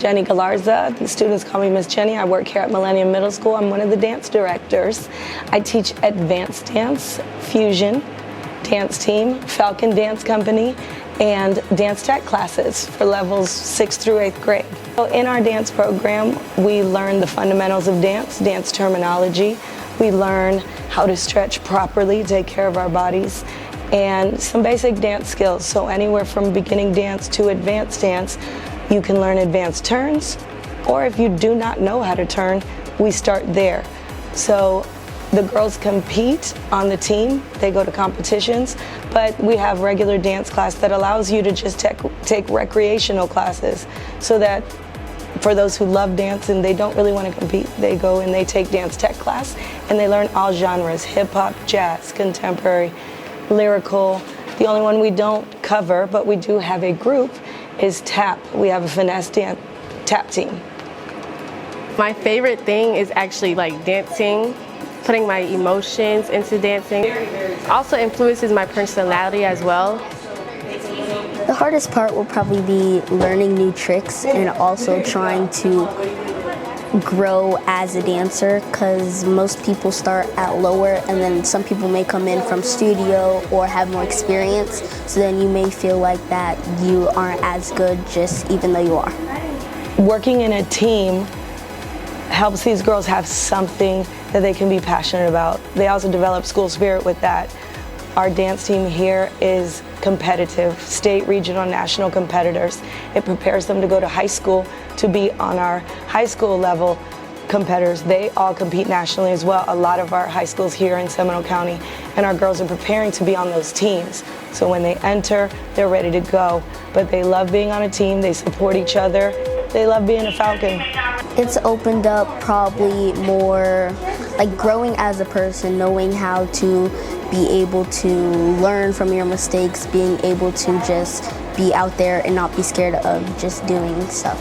Jenny Galarza. The students call me Miss Jenny. I work here at Millennium Middle School. I'm one of the dance directors. I teach advanced dance, fusion, dance team, Falcon Dance Company, and dance tech classes for levels 6th through 8th grade. So in our dance program, we learn the fundamentals of dance terminology. We learn how to stretch properly, take care of our bodies, and some basic dance skills. So anywhere from beginning dance to advanced dance, you can learn advanced turns, or if you do not know how to turn, we start there. So the girls compete on the team, they go to competitions, but we have regular dance class that allows you to just take recreational classes, so that for those who love dance and they don't really want to compete, they go and they take dance tech class and they learn all genres: hip hop, jazz, contemporary, lyrical. The only one we don't cover, but we do have a group, is tap. We have a finesse dance tap team. My favorite thing is actually like dancing, putting my emotions into dancing. Also influences my personality as well. The hardest part will probably be learning new tricks and also trying to grow as a dancer, because most people start at lower and then some people may come in from studio or have more experience, so then you may feel like that you aren't as good just even though you are. Working in a team helps these girls have something that they can be passionate about. They also develop school spirit with that. Our dance team here is competitive, state, regional, national competitors. It prepares them to go to high school to be on our high school level competitors. They all compete nationally as well. A lot of our high schools here in Seminole County, and our girls are preparing to be on those teams. So when they enter, they're ready to go. But they love being on a team, they support each other, they love being a Falcon. It's opened up probably more like growing as a person, knowing how to be able to learn from your mistakes, being able to just be out there and not be scared of just doing stuff.